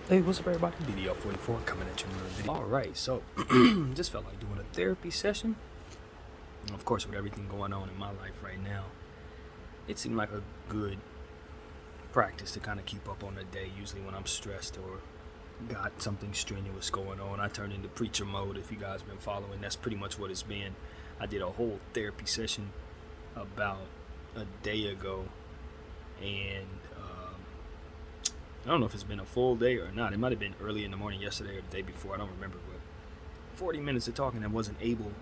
Hey, what's up, everybody? BDF 44 coming at you with another video. Alright, so just felt like doing a therapy session. Of course, with everything going on in my life right now, it seemed like a good practice to kind of keep up on the day. Usually when I'm stressed or got something strenuous going on, I turn into preacher mode. If you guys been following, that's pretty much what it's been. I did a whole therapy session about a day ago, and I don't know if it's been a full day or not. It might have been early in the morning yesterday or the day before. I don't remember, but 40 minutes of talking, I wasn't able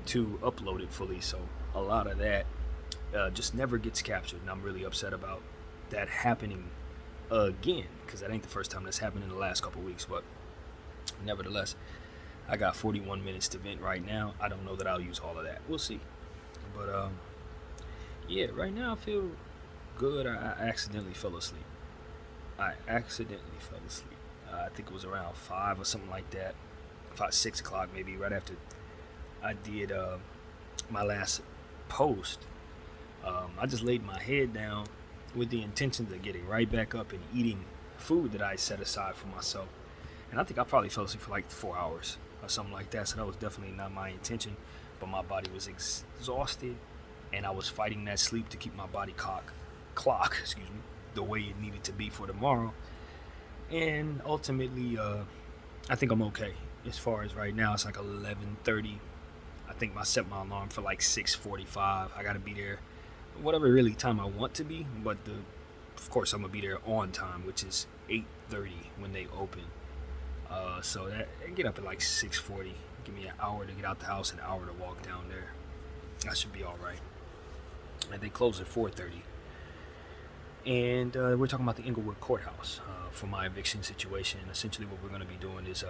to upload it fully. So a lot of that just never gets captured, and I'm really upset about that happening again, because that ain't the first time that's happened in the last couple weeks. But nevertheless, I got 41 minutes to vent right now. I don't know that I'll use all of that. We'll see. But yeah, right now I feel good. I accidentally fell asleep. I think it was around 5 or something like that. 6 o'clock maybe, right after I did my last post. I just laid my head down with the intention of getting right back up and eating food that I set aside for myself. And I think I probably fell asleep for like 4 hours or something like that. So that was definitely not my intention. But my body was exhausted, and I was fighting that sleep to keep my body clock, the way it needed to be for tomorrow. And ultimately, I think I'm okay. As far as right now, it's like 11:30. I think I set my alarm for like 6:45. I gotta be there whatever really time I want to be, but of course I'm gonna be there on time, which is 8:30 when they open. So that I get up at like 6:40. Give me an hour to get out the house, an hour to walk down there. I should be all right. And they close at 4:30. And we're talking about the Inglewood Courthouse for my eviction situation. Essentially, what we're going to be doing is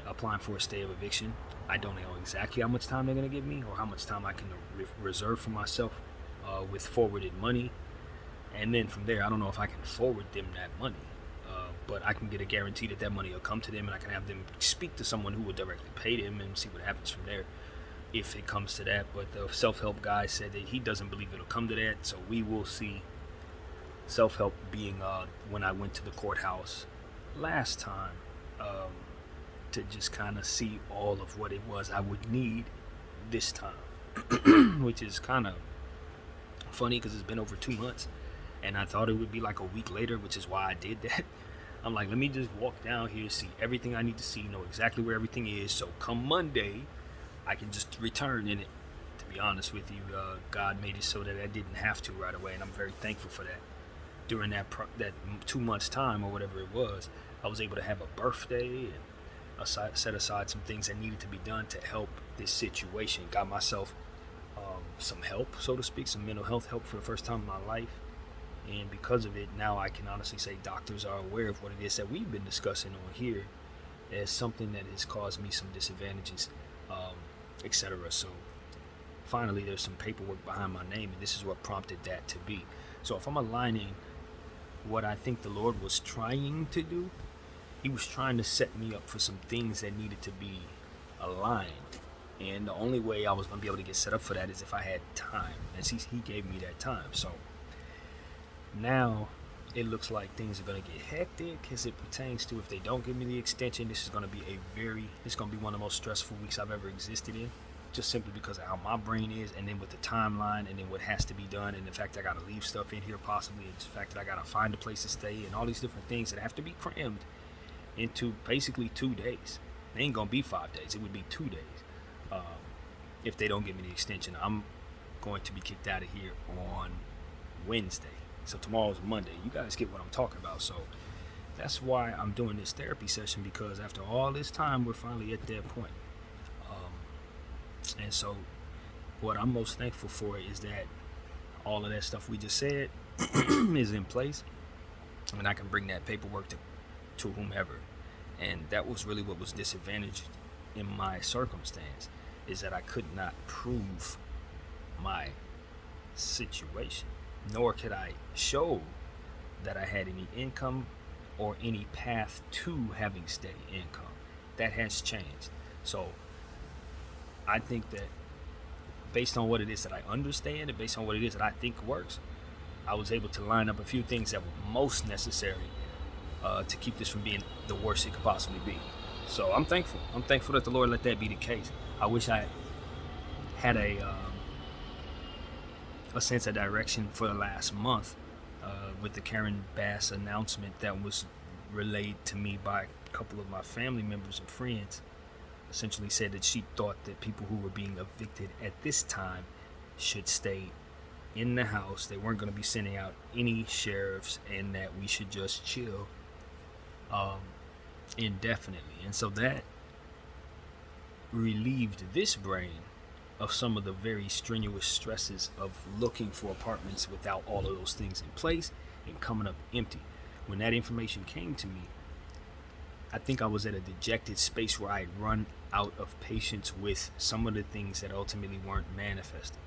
applying for a stay of eviction. I don't know exactly how much time they're going to give me or how much time I can reserve for myself with forwarded money. And then from there, I don't know if I can forward them that money, but I can get a guarantee that that money will come to them, and I can have them speak to someone who will directly pay them and see what happens from there if it comes to that. But the self-help guy said that he doesn't believe it'll come to that, so we will see. Self-help being when I went to the courthouse last time to just kind of see all of what it was I would need this time, which is kind of funny because it's been over 2 months, and I thought it would be like a week later, which is why I did that. I'm like, let me just walk down here, see everything I need to see, know exactly where everything is, so come Monday I can just return in it. To be honest with you, God made it so that I didn't have to right away, and I'm very thankful for that. During that 2 months time or whatever it was, I was able to have a birthday and set aside some things that needed to be done to help this situation. Got myself some help, so to speak, some mental health help for the first time in my life. And because of it, now I can honestly say doctors are aware of what it is that we've been discussing on here as something that has caused me some disadvantages, etc. So finally, there's some paperwork behind my name, and this is what prompted that to be. So if I'm aligning what I think the Lord was trying to do, he was trying to set me up for some things that needed to be aligned. And the only way I was going to be able to get set up for that is if I had time. And he gave me that time. So now it looks like things are going to get hectic as it pertains to if they don't give me the extension. This is going to be it's going to be one of the most stressful weeks I've ever existed in. Just simply because of how my brain is, and then with the timeline, and then what has to be done, and the fact that I gotta leave stuff in here possibly, and the fact that I gotta find a place to stay, and all these different things that have to be crammed into basically 2 days. They ain't gonna be 5 days, it would be 2 days. If they don't give me the extension, I'm going to be kicked out of here on Wednesday. So tomorrow's Monday. You guys get what I'm talking about. So that's why I'm doing this therapy session, because after all this time, we're finally at that point. And so what I'm most thankful for is that all of that stuff we just said is in place, and I can bring that paperwork to whomever. And that was really what was disadvantaged in my circumstance, is that I could not prove my situation, nor could I show that I had any income or any path to having steady income. That has changed. So I think that based on what it is that I understand and based on what it is that I think works, I was able to line up a few things that were most necessary to keep this from being the worst it could possibly be. So I'm thankful. I'm thankful that the Lord let that be the case. I wish I had a sense of direction for the last month with the Karen Bass announcement that was relayed to me by a couple of my family members and friends. Essentially said that she thought that people who were being evicted at this time should stay in the house. They weren't going to be sending out any sheriffs, and that we should just chill indefinitely. And so that relieved this brain of some of the very strenuous stresses of looking for apartments without all of those things in place and coming up empty. When that information came to me, I think I was at a dejected space where I had run out of patience with some of the things that ultimately weren't manifesting.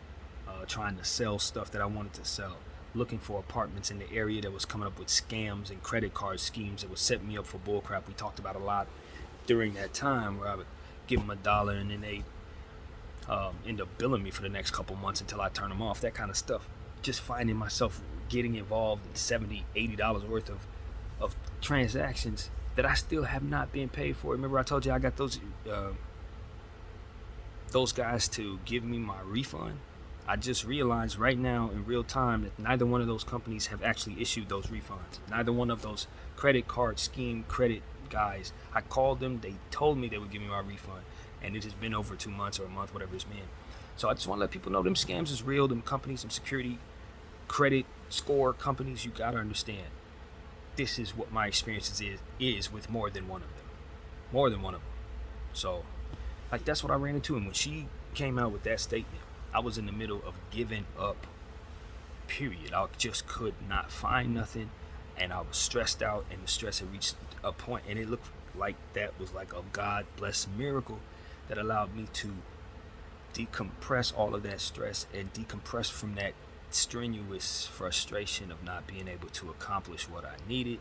Trying to sell stuff that I wanted to sell, looking for apartments in the area that was coming up with scams and credit card schemes that would set me up for bullcrap. We talked about a lot during that time, where I would give them $1 and then they end up billing me for the next couple months until I turn them off. That kind of stuff. Just finding myself getting involved in $70, $80 worth of transactions that I still have not been paid for. Remember I told you I got those guys to give me my refund? I just realized right now in real time that neither one of those companies have actually issued those refunds. Neither one of those credit card scheme credit guys. I called them. They told me they would give me my refund. And it has been over 2 months or a month, whatever it's been. So I just want to let people know them scams is real. Them companies, them security credit score companies, you got to understand. This is what my experiences is with more than one of them. More than one of them. So, like, that's what I ran into. And when she came out with that statement, I was in the middle of giving up, period. I just could not find nothing, and I was stressed out, and the stress had reached a point, and it looked like that was like a God-blessed miracle that allowed me to decompress all of that stress and decompress from that strenuous frustration of not being able to accomplish what I needed.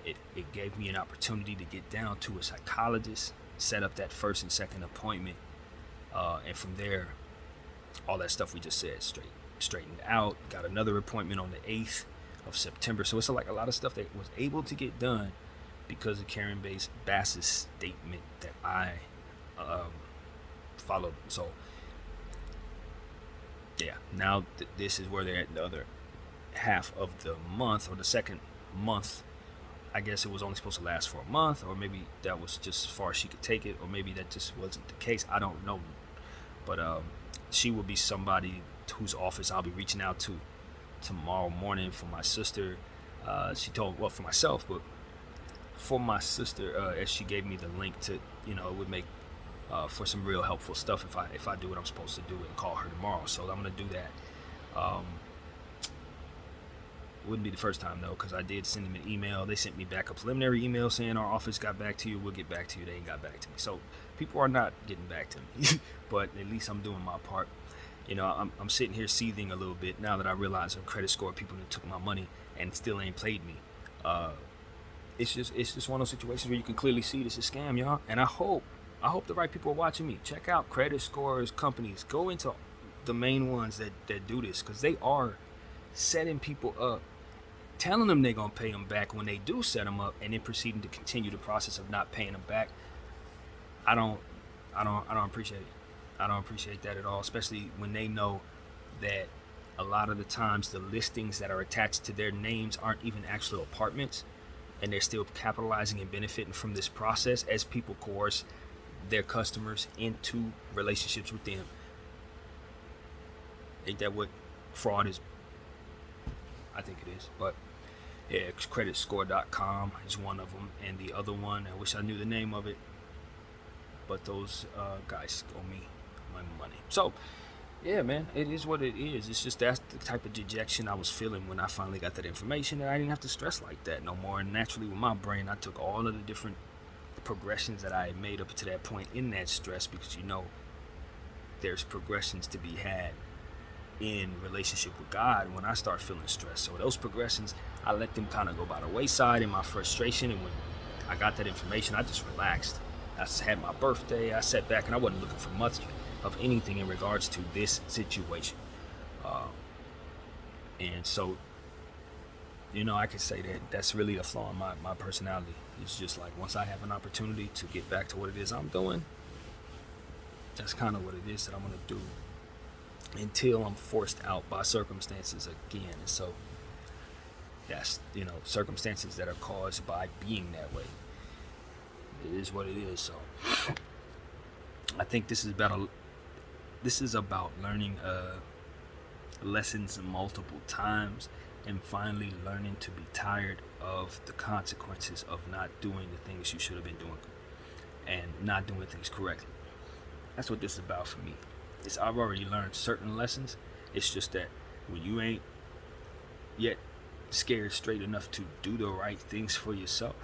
It gave me an opportunity to get down to a psychologist, set up that first and second appointment, and from there, all that stuff we just said straightened out. Got another appointment on the 8th of September. So it's like a lot of stuff that was able to get done because of Karen Bass's statement that I followed. So yeah, now this is where they're at the other half of the month, or the second month. I guess it was only supposed to last for a month, or maybe that was just as far as she could take it, or maybe that just wasn't the case. I don't know. But she will be somebody whose office I'll be reaching out to tomorrow morning for my sister. She told, well, for myself, but for my sister, as she gave me the link to, it would make for some real helpful stuff if I do what I'm supposed to do and call her tomorrow. So I'm gonna do that. Wouldn't be the first time though, because I did send them an email. They sent me back a preliminary email saying our office got back to you. We'll get back to you. They ain't got back to me. So people are not getting back to me, but at least I'm doing my part. I'm sitting here seething a little bit now that I realize on credit score people that took my money and still ain't played me. It's just one of those situations where you can clearly see this is a scam, y'all. And I hope the right people are watching me. Check out credit scores companies. Go into the main ones that do this, because they are setting people up, telling them they're gonna pay them back when they do set them up, and then proceeding to continue the process of not paying them back. I don't appreciate it. I don't appreciate that at all, especially when they know that a lot of the times the listings that are attached to their names aren't even actual apartments, and they're still capitalizing and benefiting from this process as people coerce their customers into relationships with them. Ain't that what fraud is? I think it is. But yeah, creditscore.com is one of them, and the other one, I wish I knew the name of it, but those guys owe me my money. So yeah, man, it is what it is. It's just that's the type of dejection I was feeling when I finally got that information, that I didn't have to stress like that no more. And naturally with my brain, I took all of the different progressions that I had made up to that point in that stress, because there's progressions to be had in relationship with God when I start feeling stressed. So those progressions, I let them kind of go by the wayside in my frustration. And when I got that information, I just relaxed. I had my birthday, I sat back, and I wasn't looking for much of anything in regards to this situation. And so I could say that that's really a flaw in my personality. It's just like once I have an opportunity to get back to what it is I'm doing, that's kind of what it is that I'm going to do until I'm forced out by circumstances again. And so that's, circumstances that are caused by being that way. It is what it is. So I think this is about learning lessons multiple times and finally learning to be tired of the consequences of not doing the things you should have been doing and not doing things correctly. That's what this is about for me. I've already learned certain lessons. It's just that when you ain't yet scared straight enough to do the right things for yourself,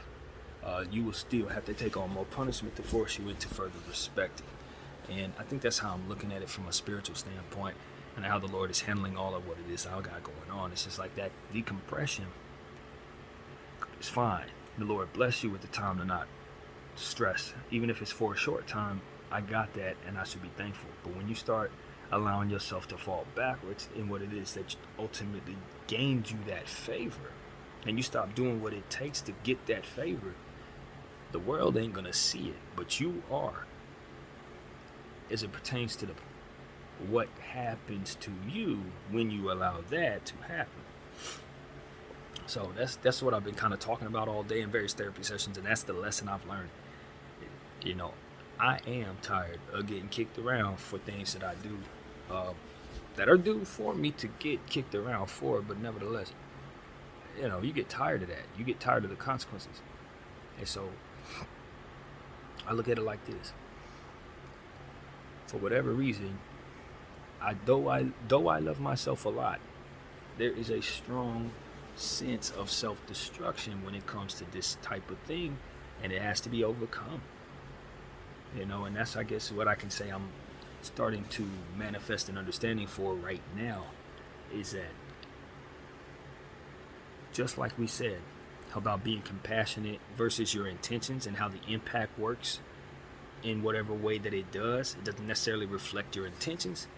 you will still have to take on more punishment to force you into further respecting. And I think that's how I'm looking at it from a spiritual standpoint, and how the Lord is handling all of what it is I got going on. It's just like that decompression is fine. The Lord bless you with the time to not stress. Even if it's for a short time, I got that, and I should be thankful. But when you start allowing yourself to fall backwards in what it is that ultimately gained you that favor, and you stop doing what it takes to get that favor, the world ain't gonna see it, but you are, as it pertains to what happens to you when you allow that to happen. So that's what I've been kind of talking about all day in various therapy sessions, and that's the lesson I've learned. I am tired of getting kicked around for things that I do that are due for me to get kicked around for, but nevertheless, you get tired of that. You get tired of the consequences. And so I look at it like this. For whatever reason, though I love myself a lot, there is a strong sense of self-destruction when it comes to this type of thing, and it has to be overcome. And that's, I guess, what I can say I'm starting to manifest an understanding for right now, is that just like we said about being compassionate versus your intentions and how the impact works in whatever way that it doesn't necessarily reflect your intentions.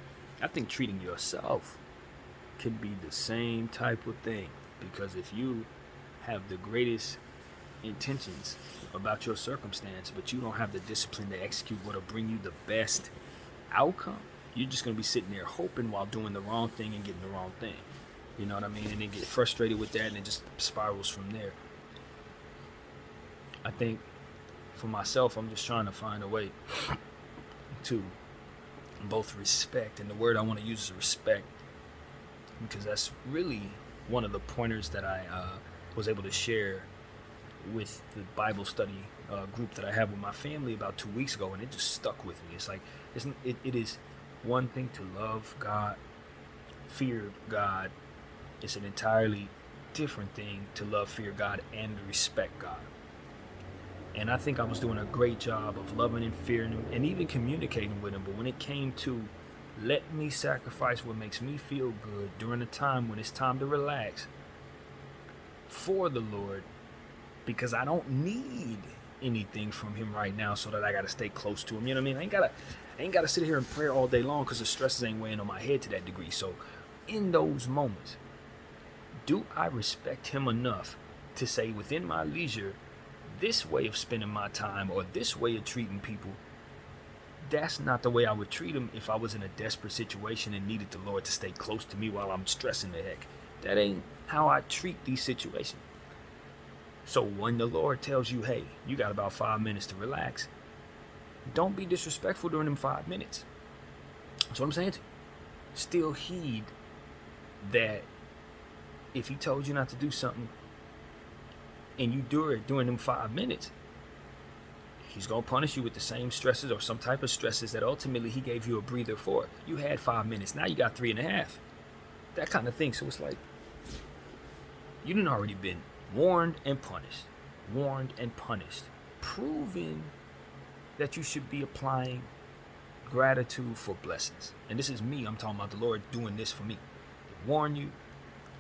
I think treating yourself could be the same type of thing, because if you have the greatest intentions about your circumstance, but you don't have the discipline to execute what'll bring you the best outcome, you're just going to be sitting there hoping while doing the wrong thing and getting the wrong thing. You know what I mean? And then get frustrated with that, and it just spirals from there. I think for myself, I'm just trying to find a way to both respect, and the word I want to use is respect, because that's really one of the pointers that I was able to share with the Bible study group that I had with my family about 2 weeks ago, and it just stuck with me. It's like it is one thing to love God, fear God. It's an entirely different thing to love, fear God, and respect God. And I think I was doing a great job of loving and fearing him and even communicating with him. But when it came to let me sacrifice what makes me feel good during a time when it's time to relax for the Lord, because I don't need anything from him right now, so that I got to stay close to him. You know what I mean? I ain't got to sit here and pray all day long, because the stresses ain't weighing on my head to that degree. So in those moments, do I respect him enough to say within my leisure, this way of spending my time or this way of treating people, that's not the way I would treat them if I was in a desperate situation and needed the Lord to stay close to me while I'm stressing the heck. That ain't how I treat these situations. So when the Lord tells you, hey, you got about 5 minutes to relax, don't be disrespectful during them 5 minutes. That's what I'm saying to you. Still heed that if he told you not to do something and you do it during them 5 minutes, he's going to punish you with the same stresses or some type of stresses that ultimately he gave you a breather for. You had 5 minutes. Now you got 3.5. That kind of thing. So it's like, you done already been warned and punished. Warned and punished. Proving that you should be applying gratitude for blessings. And this is me. I'm talking about the Lord doing this for me. Warn you,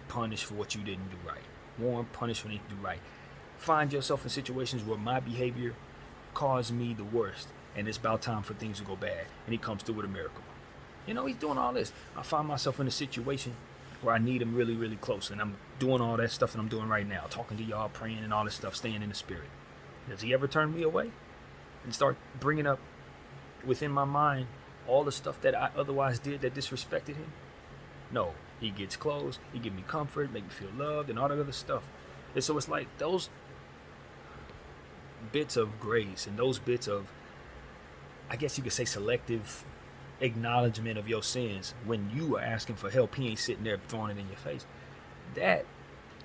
punish for what you didn't do right. Warn, punish when you didn't do right. Find yourself in situations where my behavior caused me the worst, and it's about time for things to go bad, and he comes through with a miracle. He's doing all this. I find myself in a situation where I need him really, really close, and I'm doing all that stuff that I'm doing right now, talking to y'all, praying and all this stuff, staying in the spirit, does he ever turn me away and start bringing up within my mind all the stuff that I otherwise did that disrespected him? No, he gets close, he give me comfort, make me feel loved, and all that other stuff. And so it's like those bits of grace and those bits of, I guess you could say, selective acknowledgement of your sins when you are asking for help. He ain't sitting there throwing it in your face. That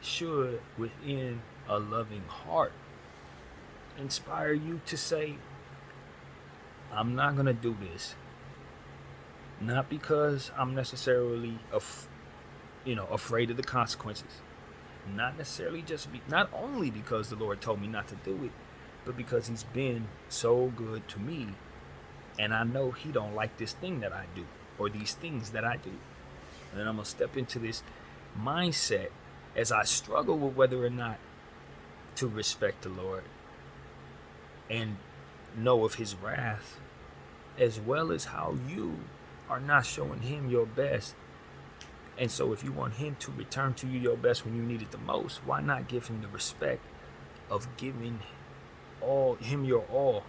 should, within a loving heart, inspire you to say, I'm not going to do this. Not because I'm necessarily afraid of the consequences. Not necessarily not only because the Lord told me not to do it, but because he's been so good to me. And I know he don't like this thing that I do, or these things that I do. And then I'm going to step into this mindset as I struggle with whether or not to respect the Lord and know of his wrath, as well as how you are not showing him your best. And so if you want him to return to you your best when you need it the most, why not give him the respect of giving him your all,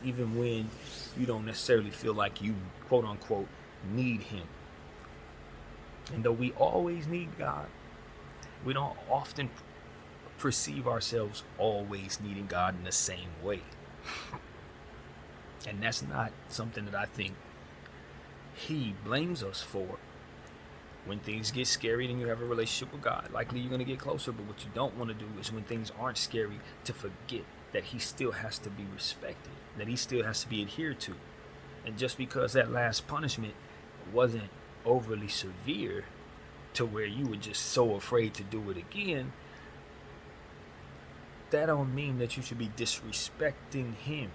even when you don't necessarily feel like you, quote unquote, need him. And though we always need God, we don't often perceive ourselves always needing God in the same way. And that's not something that I think he blames us for. When things get scary and you have a relationship with God, likely you're going to get closer. But what you don't want to do is, when things aren't scary, to forget that he still has to be respected, that he still has to be adhered to. And just because that last punishment wasn't overly severe to where you were just so afraid to do it again, that don't mean that you should be disrespecting him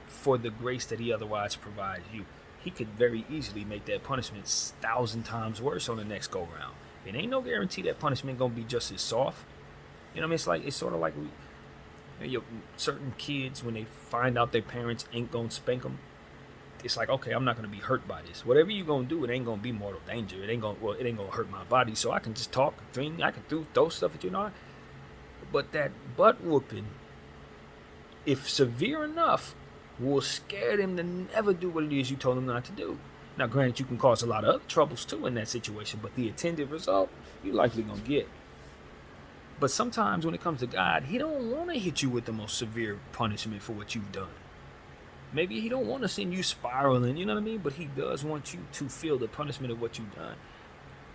for the grace that he otherwise provides you. He could very easily make that punishment 1,000 times worse on the next go round. It ain't no guarantee that punishment gonna be just as soft. You know what I mean? It's sort of like certain kids, when they find out their parents ain't gonna spank them, it's like, okay, I'm not gonna be hurt by this. Whatever you gonna do, it ain't gonna be mortal danger. It ain't gonna hurt my body, so I can just talk, drink, I can throw stuff at you, know. But that butt whooping, if severe enough, will scare them to never do what it is you told them not to do. Now, granted, you can cause a lot of other troubles too in that situation, but the intended result, you likely gonna get. But sometimes when it comes to God, he don't want to hit you with the most severe punishment for what you've done. Maybe he don't want to send you spiraling, you know what I mean? But he does want you to feel the punishment of what you've done.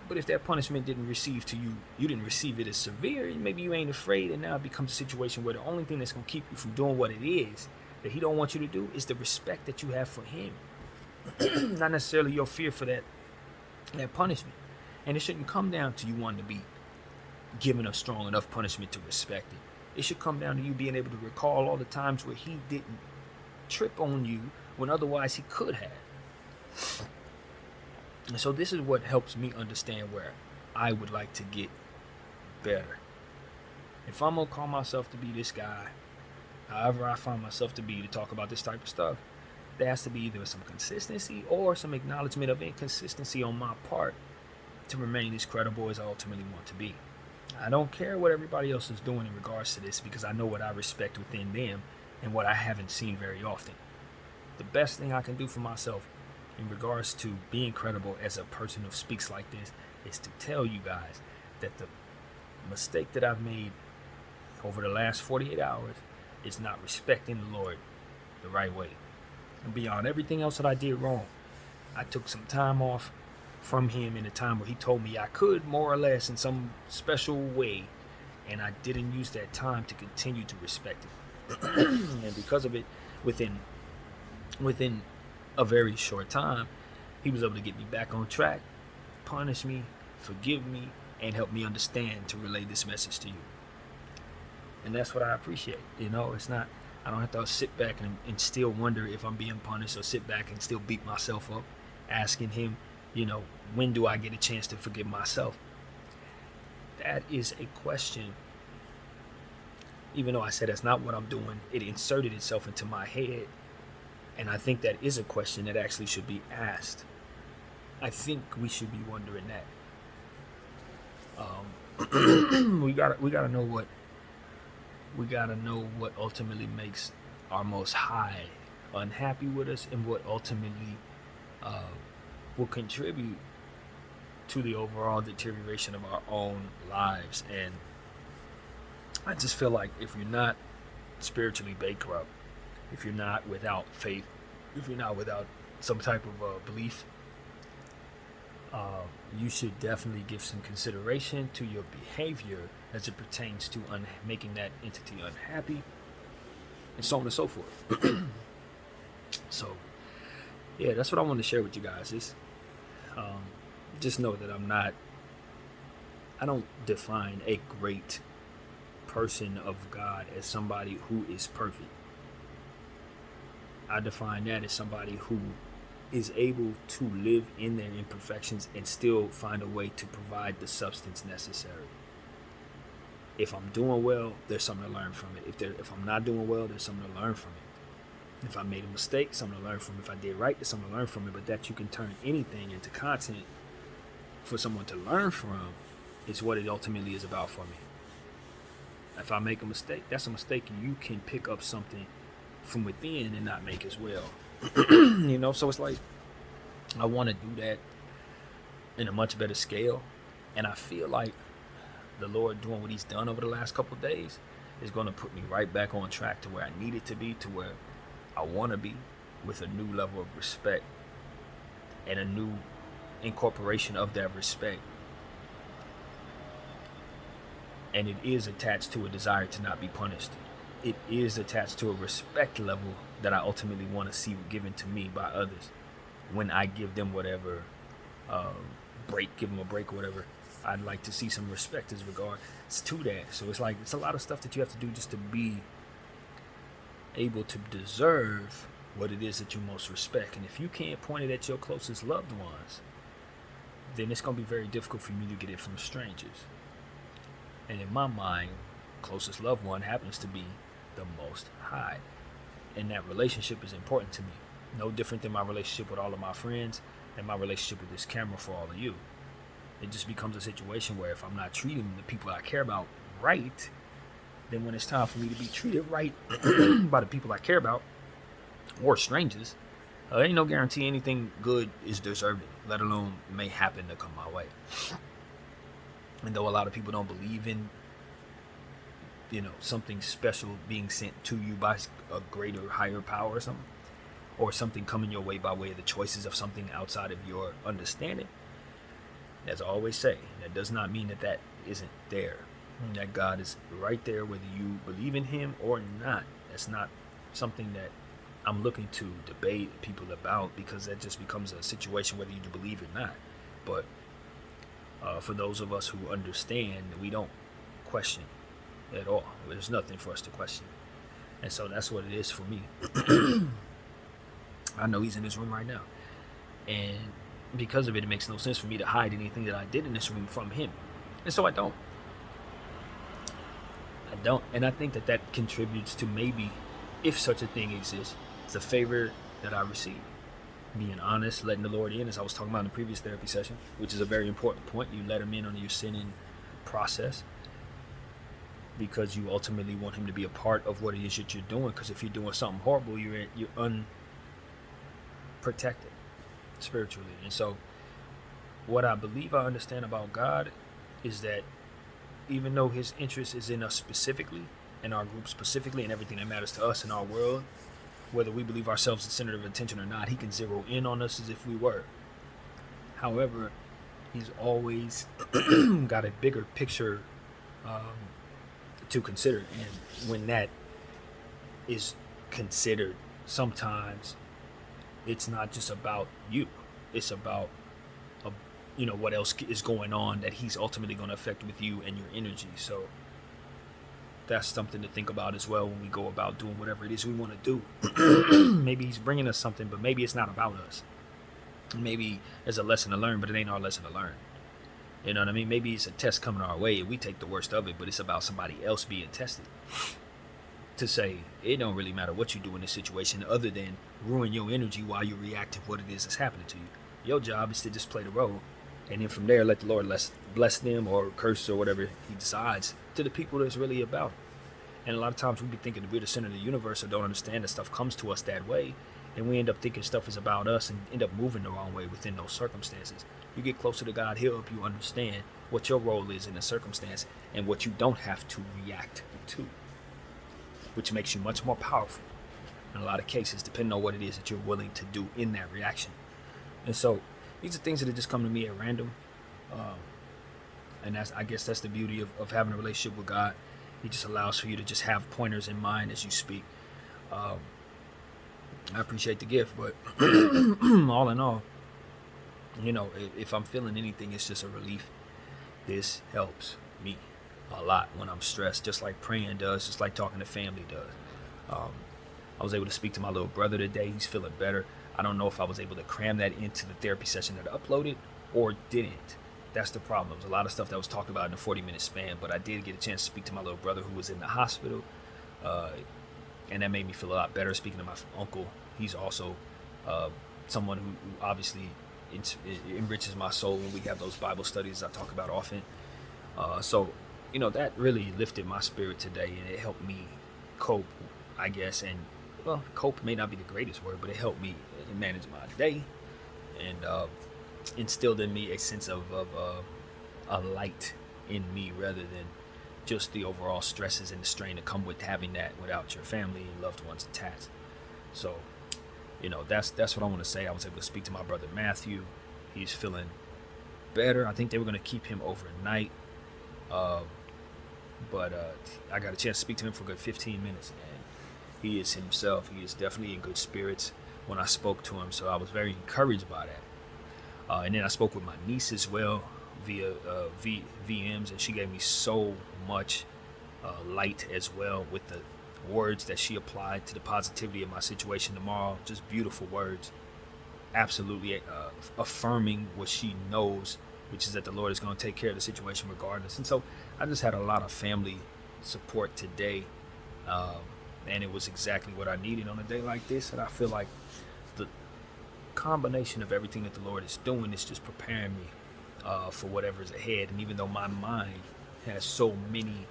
But if that punishment didn't receive to you, you didn't receive it as severe, maybe you ain't afraid, and now it becomes a situation where the only thing that's gonna keep you from doing what it is that he don't want you to do is the respect that you have for him. Not necessarily your fear for that punishment. And it shouldn't come down to you wanting to be given a strong enough punishment to respect it. It should come down to you being able to recall all the times where he didn't trip on you when otherwise he could have. And so this is what helps me understand where I would like to get better. If I'm gonna call myself to be this guy, however I find myself to be, to talk about this type of stuff, there has to be either some consistency or some acknowledgement of inconsistency on my part to remain as credible as I ultimately want to be. I don't care what everybody else is doing in regards to this, because I know what I respect within them and what I haven't seen very often. The best thing I can do for myself in regards to being credible as a person who speaks like this is to tell you guys that the mistake that I've made over the last 48 hours is not respecting the Lord the right way. And beyond everything else that I did wrong, I took some time off from him in a time where he told me I could, more or less, in some special way, and I didn't use that time to continue to respect it. And because of it, within a very short time, he was able to get me back on track, punish me, forgive me, and help me understand to relay this message to you. And that's what I appreciate. You know, it's not, I don't have to sit back and still wonder if I'm being punished, or sit back and still beat myself up, asking him, you know, when do I get a chance to forgive myself? That is a question. Even though I said that's not what I'm doing, it inserted itself into my head. And I think that is a question that actually should be asked. I think we should be wondering that. We gotta know what ultimately makes our Most High unhappy with us, and what ultimately uh, will contribute to the overall deterioration of our own lives. And I just feel like if you're not spiritually bankrupt, if you're not without faith, if you're not without some type of belief, you should definitely give some consideration to your behavior as it pertains to making that entity unhappy, and so on and so forth. So, yeah, that's what I wanted to share with you guys. Just know that I don't define a great person of God as somebody who is perfect. I define that as somebody who is able to live in their imperfections and still find a way to provide the substance necessary. If I'm doing well, there's something to learn from it. If I'm not doing well, there's something to learn from it. If I made a mistake, something to learn from it. If I did right, there's something to learn from it. But that you can turn anything into content for someone to learn from is what it ultimately is about for me. If I make a mistake, that's a mistake, and you can pick up something from within and not make as well. So it's like I want to do that in a much better scale, and I feel like the Lord doing what he's done over the last couple of days is going to put me right back on track to where I need it to be, to where I want to be, with a new level of respect and a new incorporation of that respect. And it is attached to a desire to not be punished. It is attached to a respect level that I ultimately want to see given to me by others. When I give them whatever give them a break or whatever, I'd like to see some respect as regards to that. So it's like, it's a lot of stuff that you have to do just to be able to deserve what it is that you most respect. And if you can't point it at your closest loved ones, then it's going to be very difficult for you to get it from strangers. And in my mind, closest loved one happens to be the Most High. And that relationship is important to me. No different than my relationship with all of my friends and my relationship with this camera for all of you. It just becomes a situation where if I'm not treating the people I care about right, then when it's time for me to be treated right by the people I care about, or strangers, ain't no guarantee anything good is deserving, let alone may happen to come my way. And though a lot of people don't believe in, something special being sent to you by a greater, higher power or something, or something coming your way by way of the choices of something outside of your understanding, as I always say, that does not mean that isn't there. That God is right there whether you believe in him or not. That's not something that I'm looking to debate people about, because that just becomes a situation whether you believe or not. But for those of us who understand, we don't question at all. There's nothing for us to question. And so that's what it is for me. I know he's in this room right now. And because of it, it makes no sense for me to hide anything that I did in this room from him. And so I don't. And I think that contributes to, maybe, if such a thing exists, the favor that I receive. Being honest, letting the Lord in, as I was talking about in the previous therapy session, which is a very important point. You let him in on your sinning process, because you ultimately want him to be a part of what it is that you're doing. Because if you're doing something horrible, you're unprotected spiritually. And so what I believe I understand about God is that even though his interest is in us specifically, in our group specifically, and everything that matters to us in our world, whether we believe ourselves the center of attention or not, he can zero in on us as if we were. However, he's always got a bigger picture to consider. And when that is considered, sometimes it's not just about you. It's about, what else is going on that he's ultimately going to affect with you and your energy. So that's something to think about as well when we go about doing whatever it is we want to do. Maybe he's bringing us something, but maybe it's not about us. Maybe there's a lesson to learn, but it ain't our lesson to learn. You know what I mean? Maybe it's a test coming our way and we take the worst of it, but it's about somebody else being tested. To say, it don't really matter what you do in this situation other than ruin your energy while you react to what it is that's happening to you. Your job is to just play the role And then from there, let the Lord bless them or curse or whatever he decides to the people that's really about. And a lot of times we be thinking that we're the center of the universe or don't understand that stuff comes to us that way. And we end up thinking stuff is about us and end up moving the wrong way within those circumstances. You get closer to God, he'll help you understand what your role is in the circumstance and what you don't have to react to, which makes you much more powerful in a lot of cases, depending on what it is that you're willing to do in that reaction. And so these are things that have just come to me at random. And I guess that's the beauty of having a relationship with God. He just allows for you to just have pointers in mind as you speak. I appreciate the gift, but all in all, if I'm feeling anything, it's just a relief. This helps me a lot when I'm stressed, just like praying does, just like talking to family does. I was able to speak to my little brother today. He's feeling better. I don't know if I was able to cram that into the therapy session that I uploaded or didn't. That's the problem. There was a lot of stuff that was talked about in a 40-minute span, but I did get a chance to speak to my little brother who was in the hospital, and that made me feel a lot better. Speaking to my uncle, he's also someone who obviously enriches my soul when we have those Bible studies I talk about often. So that really lifted my spirit today, and it helped me cope, I guess. And well, cope may not be the greatest word, but it helped me manage my day and instilled in me a sense of a light in me rather than just the overall stresses and the strain that come with having that without your family and loved ones attached. So, that's what I want to say. I was able to speak to my brother Matthew. He's feeling better. I think they were going to keep him overnight. But I got a chance to speak to him for a good 15 minutes, and he is himself. He is definitely in good spirits when I spoke to him, so I was very encouraged by that. And then I spoke with my niece as well via VMs, and she gave me so much light as well with the words that she applied to the positivity of my situation tomorrow. Just beautiful words, absolutely affirming what she knows, which is that the Lord is going to take care of the situation regardless. And so I just had a lot of family support today, and it was exactly what I needed on a day like this. And I feel like the combination of everything that the Lord is doing is just preparing me for whatever's ahead. And even though my mind has so many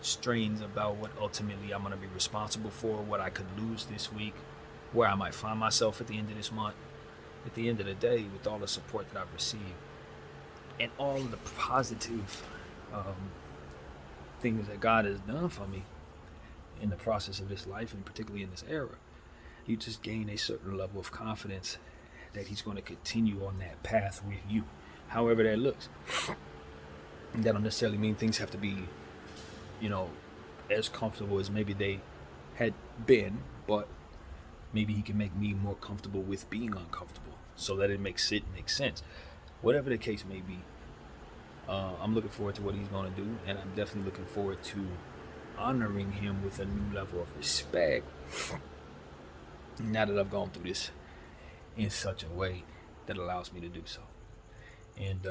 strains about what ultimately I'm going to be responsible for, what I could lose this week, where I might find myself at the end of this month, at the end of the day, with all the support that I've received and all of the positive things that God has done for me in the process of this life, and particularly in this era, you just gain a certain level of confidence that he's going to continue on that path with you, however that looks. And that don't necessarily mean things have to be, as comfortable as maybe they had been, but maybe he can make me more comfortable with being uncomfortable so that it makes sense. Whatever the case may be, I'm looking forward to what he's going to do, and I'm definitely looking forward to honoring him with a new level of respect now that I've gone through this in such a way that allows me to do so. And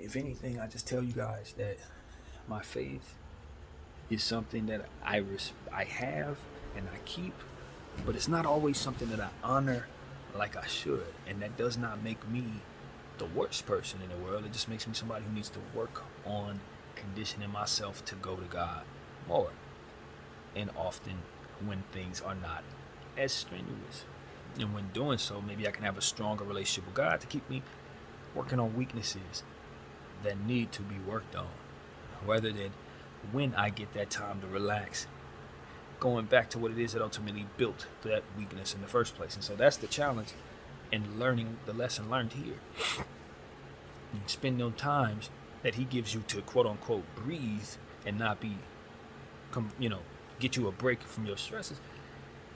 if anything, I just tell you guys that my faith is something that I have and I keep, but it's not always something that I honor like I should. And that does not make me the worst person in the world. It just makes me somebody who needs to work on conditioning myself to go to God more and often when things are not as strenuous. And when doing so, maybe I can have a stronger relationship with God to keep me working on weaknesses that need to be worked on, rather than when I get that time to relax, going back to what it is that ultimately built that weakness in the first place. And so that's the challenge in learning the lesson learned here. You spend those times that he gives you to quote unquote breathe and not be, get you a break from your stresses,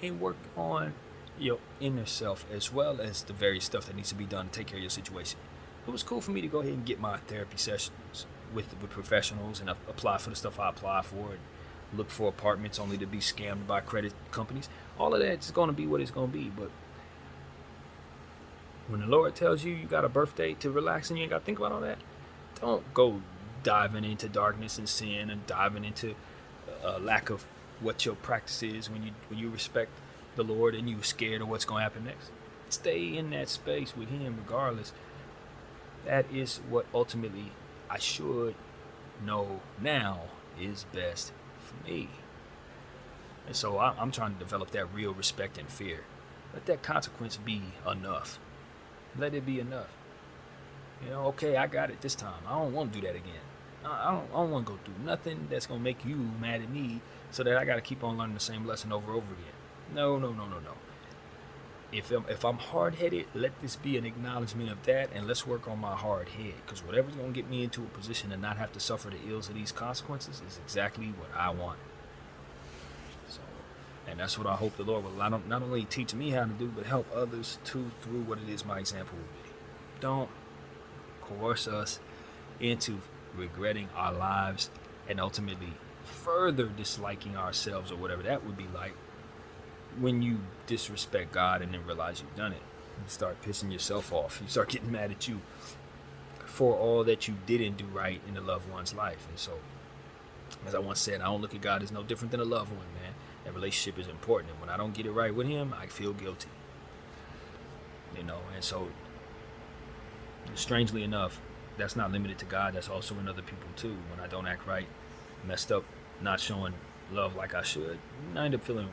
and work on your inner self as well as the various stuff that needs to be done to take care of your situation. It was cool for me to go ahead and get my therapy sessions with professionals and apply for the stuff I apply for and look for apartments only to be scammed by credit companies. All of that is going to be what it's going to be. But when the Lord tells you got a birthday to relax and you ain't got to think about all that, don't go diving into darkness and sin and diving into a lack of what your practice is when you respect the Lord and you're scared of what's going to happen next. stay in that space with him regardless. That is what ultimately I should know now is best for me. And so I'm trying to develop that real respect and fear. Let that consequence be enough. Let it be enough. Okay, I got it this time. I don't want to do that again. I don't want to go through nothing that's going to make you mad at me so that I got to keep on learning the same lesson over and over again. No. If I'm hard-headed, let this be an acknowledgement of that, and let's work on my hard head, because whatever's going to get me into a position to not have to suffer the ills of these consequences is exactly what I want. So, and that's what I hope the Lord will not only teach me how to do, but help others too through what it is my example will be. Don't coerce us into regretting our lives and ultimately further disliking ourselves, or whatever that would be like, when you disrespect God and then realize you've done it. You start pissing yourself off. You start getting mad at you for all that you didn't do right in a loved one's life. And so, as I once said, I don't look at God as no different than a loved one, man. That relationship is important. And when I don't get it right with him, I feel guilty. And so, strangely enough, that's not limited to God. That's also in other people too. When I don't act right, messed up, not showing love like I should, I end up feeling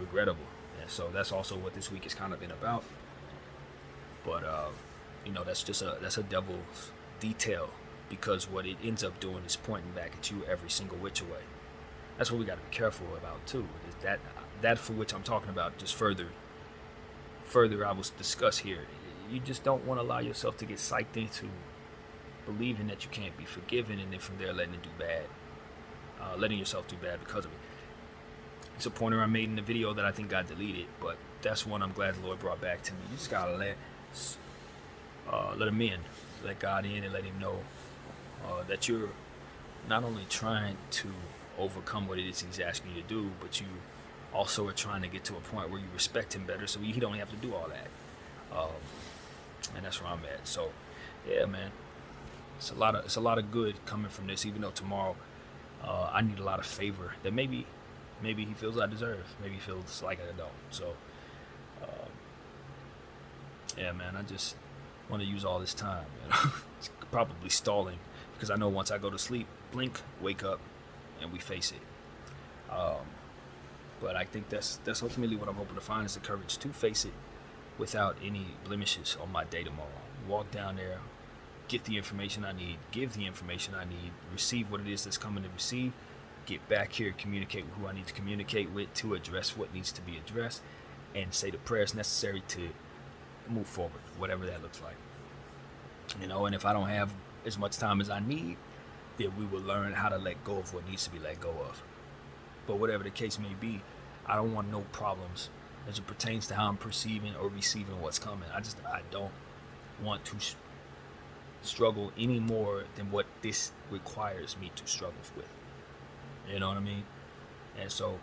regrettable. And so that's also what this week has kind of been about. But that's a devil's detail, because what it ends up doing is pointing back at you every single which way. That's what we got to be careful about too. Is that for which I'm talking about, just further I will discuss here. You just don't want to allow yourself to get psyched into believing that you can't be forgiven, and then from there letting yourself do bad because of it. It's a pointer I made in the video that I think got deleted, but that's one I'm glad the Lord brought back to me. You just gotta let him in, let God in, and let him know that you're not only trying to overcome what it is he's asking you to do, but you also are trying to get to a point where you respect him better, so he don't have to do all that. And that's where I'm at. So, yeah, man, it's a lot of good coming from this. Even though tomorrow, I need a lot of favor that maybe he feels I deserve. Maybe he feels like I don't. So, yeah, man, I just want to use all this time. It's probably stalling, because I know once I go to sleep, blink, wake up, and we face it. But I think that's ultimately what I'm hoping to find, is the courage to face it without any blemishes on my day tomorrow. Walk down there, get the information I need, give the information I need, receive what it is that's coming to receive, get back here, communicate with who I need to communicate with to address what needs to be addressed, and say the prayers necessary to move forward, whatever that looks like. And if I don't have as much time as I need, then we will learn how to let go of what needs to be let go of. But whatever the case may be, I don't want no problems as it pertains to how I'm perceiving or receiving what's coming. I don't want to struggle any more than what this requires me to struggle with. You know what I mean? And so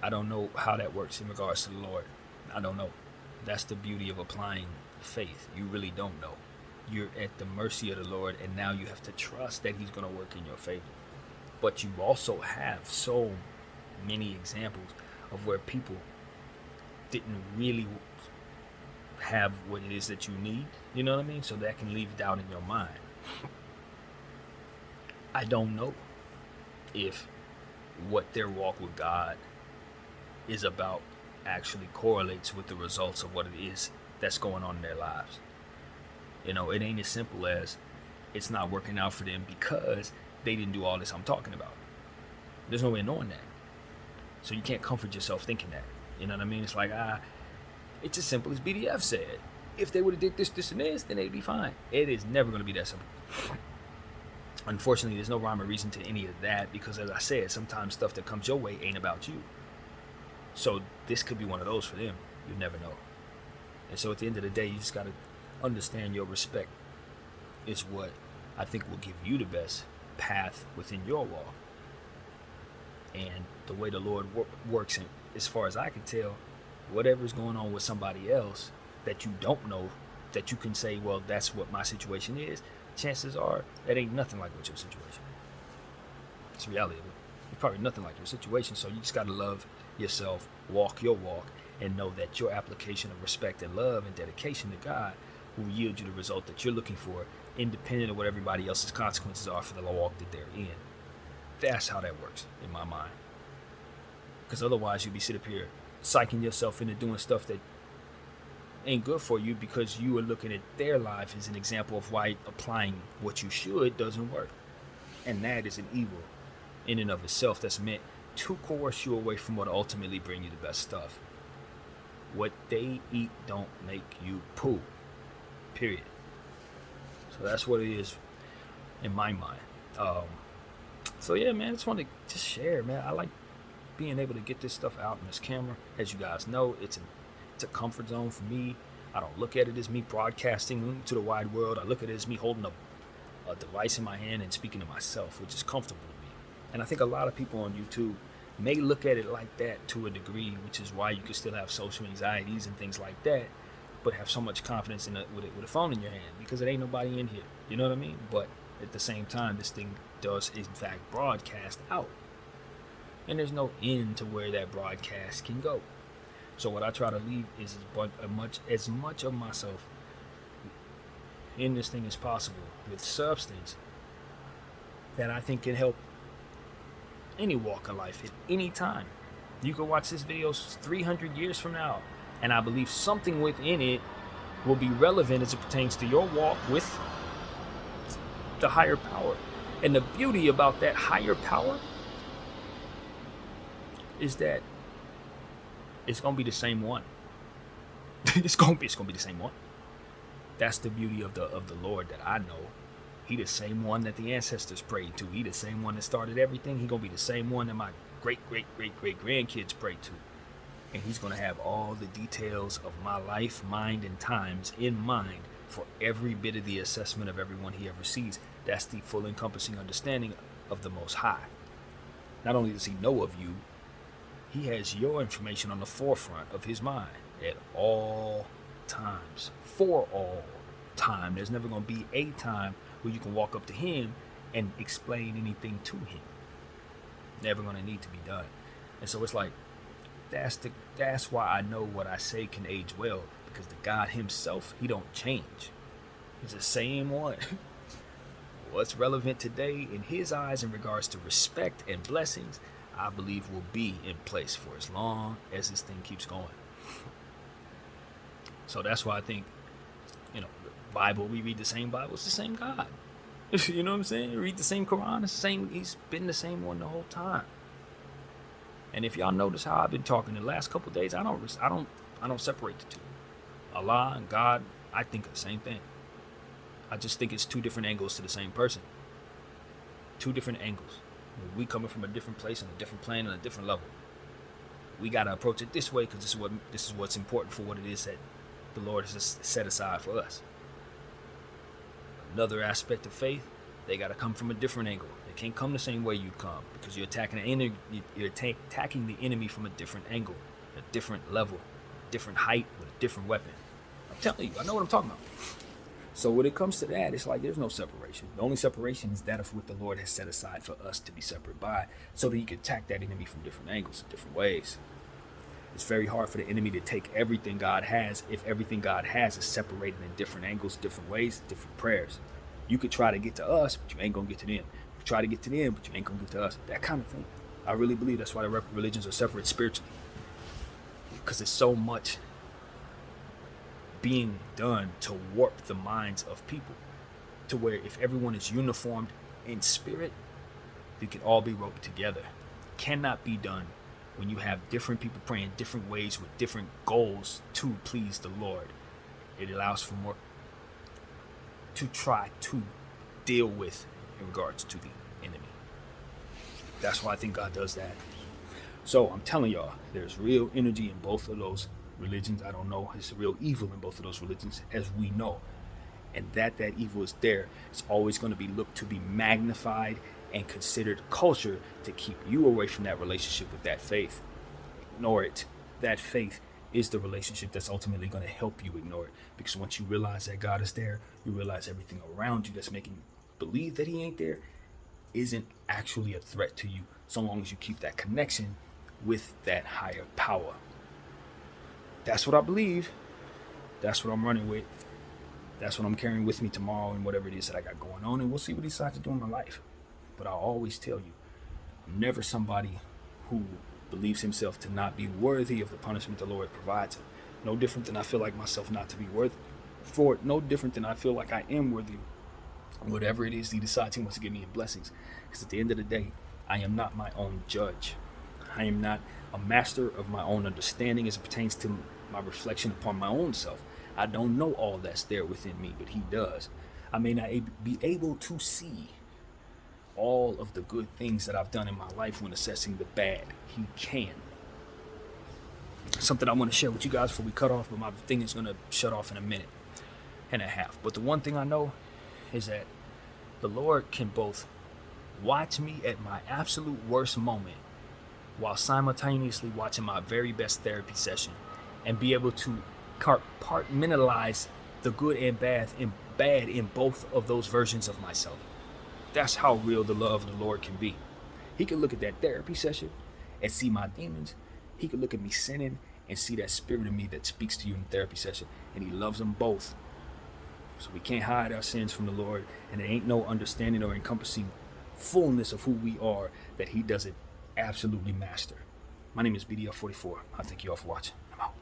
I don't know how that works in regards to the Lord. I don't know. That's the beauty of applying faith. You really don't know. You're at the mercy of the Lord, and now you have to trust that he's going to work in your favor. But you also have so many examples of where people didn't really have what it is that you need. You know what I mean? So that can leave doubt in your mind. I don't know if what their walk with God is about actually correlates with the results of what it is that's going on in their lives. It ain't as simple as it's not working out for them because they didn't do all this I'm talking about. There's no way of knowing that. So you can't comfort yourself thinking that. You know what I mean? It's like, it's as simple as BDF said. If they would have did this, this, and this, then they'd be fine. It is never going to be that simple. Unfortunately, there's no rhyme or reason to any of that, because as I said, sometimes stuff that comes your way ain't about you. So this could be one of those for them. You never know. And so at the end of the day, you just got to understand your respect is what I think will give you the best path within your walk. And the way the Lord works, and as far as I can tell, whatever's going on with somebody else that you don't know, that you can say, well, that's what my situation is, chances are that ain't nothing like what your situation is. It's reality of it. It's probably nothing like your situation. So you just got to love yourself, walk your walk, and know that your application of respect and love and dedication to God will yield you the result that you're looking for, independent of what everybody else's consequences are for the walk that they're in. That's how that works in my mind. Because otherwise you'll be sitting up here psyching yourself into doing stuff that ain't good for you because you are looking at their life as an example of why applying what you should doesn't work. And that is an evil in and of itself that's meant to coerce you away from what ultimately bring you the best stuff. What they eat don't make you poo. Period. So that's what it is in my mind. So yeah, man, I just want to just share, man. I like being able to get this stuff out in this camera. As you guys know, it's a comfort zone for me. I don't look at it as me broadcasting to the wide world. I look at it as me holding a device in my hand and speaking to myself, which is comfortable to me. And I think a lot of people on YouTube may look at it like that to a degree, which is why you can still have social anxieties and things like that, but have so much confidence in it with a phone in your hand because it ain't nobody in here. You know what I mean? But at the same time, this thing does in fact broadcast out. And there's no end to where that broadcast can go. So what I try to leave is as much of myself in this thing as possible with substance that I think can help any walk of life at any time. You can watch this video 300 years from now, and I believe something within it will be relevant as it pertains to your walk with the higher power. And the beauty about that higher power is that it's gonna be the same one. it's gonna be the same one. That's the beauty of the Lord that I know. He the same one that the ancestors prayed to. He the same one that started everything. He gonna be the same one that my great grandkids prayed to. And he's gonna have all the details of my life, mind, and times in mind for every bit of the assessment of everyone he ever sees. That's the full encompassing understanding of the Most High. Not only does he know of you, he has your information on the forefront of his mind at all times, for all time. There's never going to be a time where you can walk up to him and explain anything to him. Never going to need to be done. And so it's like, that's why I know what I say can age well, because the God himself, he don't change. He's the same one. What's relevant today in his eyes in regards to respect and blessings, I believe will be in place for as long as this thing keeps going. So that's why I think, the Bible, we read the same Bible, it's the same God. You know what I'm saying? You read the same Quran, it's the same, he's been the same one the whole time. And if y'all notice how I've been talking the last couple of days, I don't separate the two. Allah and God, I think of the same thing. I just think it's two different angles to the same person. Two different angles. We coming from a different place on a different plane on a different level. We gotta approach it this way because this is what's important for what it is that the Lord has set aside for us. Another aspect of faith, they gotta come from a different angle. They can't come the same way you come because you're attacking attacking the enemy from a different angle, a different level, different height with a different weapon. I'm telling you, I know what I'm talking about. So when it comes to that, it's like there's no separation. The only separation is that of what the Lord has set aside for us to be separate by, so that he can attack that enemy from different angles, different ways. It's very hard for the enemy to take everything God has if everything God has is separated in different angles, different ways, different prayers. You could try to get to us, but you ain't gonna get to them. You try to get to them, but you ain't gonna get to us. That kind of thing. I really believe that's why the religions are separate spiritually, because there's so much being done to warp the minds of people to where if everyone is uniformed in spirit, they can all be roped together. Cannot be done when you have different people praying different ways with different goals to please the Lord. It allows for more to try to deal with in regards to the enemy. That's why I think God does that. So I'm telling y'all, there's real energy in both of those religions. I don't know, it's real evil in both of those religions, as we know. And that evil is there. It's always going to be looked to be magnified and considered culture to keep you away from that relationship with that faith. Ignore it. That faith is the relationship that's ultimately going to help you ignore it. Because once you realize that God is there, you realize everything around you that's making you believe that he ain't there isn't actually a threat to you, so long as you keep that connection with that higher power. That's what I believe. That's what I'm running with. That's what I'm carrying with me tomorrow and whatever it is that I got going on. And we'll see what he decides to do in my life. But I'll always tell you, I'm never somebody who believes himself to not be worthy of the punishment the Lord provides him. No different than I feel like myself not to be worthy for it. No different than I feel like I am worthy of whatever it is he decides he wants to give me in blessings. Because at the end of the day, I am not my own judge. I am not a master of my own understanding as it pertains to my reflection upon my own self. I don't know all that's there within me, but he does. I may not be able to see all of the good things that I've done in my life when assessing the bad. He can. Something I want to share with you guys before we cut off, but my thing is going to shut off in a minute and a half. But the one thing I know is that the Lord can both watch me at my absolute worst moment while simultaneously watching my very best therapy session and be able to compartmentalize the good and bad in both of those versions of myself. That's how real the love of the Lord can be. He can look at that therapy session and see my demons. He can look at me sinning and see that spirit in me that speaks to you in the therapy session. And he loves them both. So we can't hide our sins from the Lord. And there ain't no understanding or encompassing fullness of who we are that he doesn't absolutely master. My name is BDF 44. I thank you all for watching.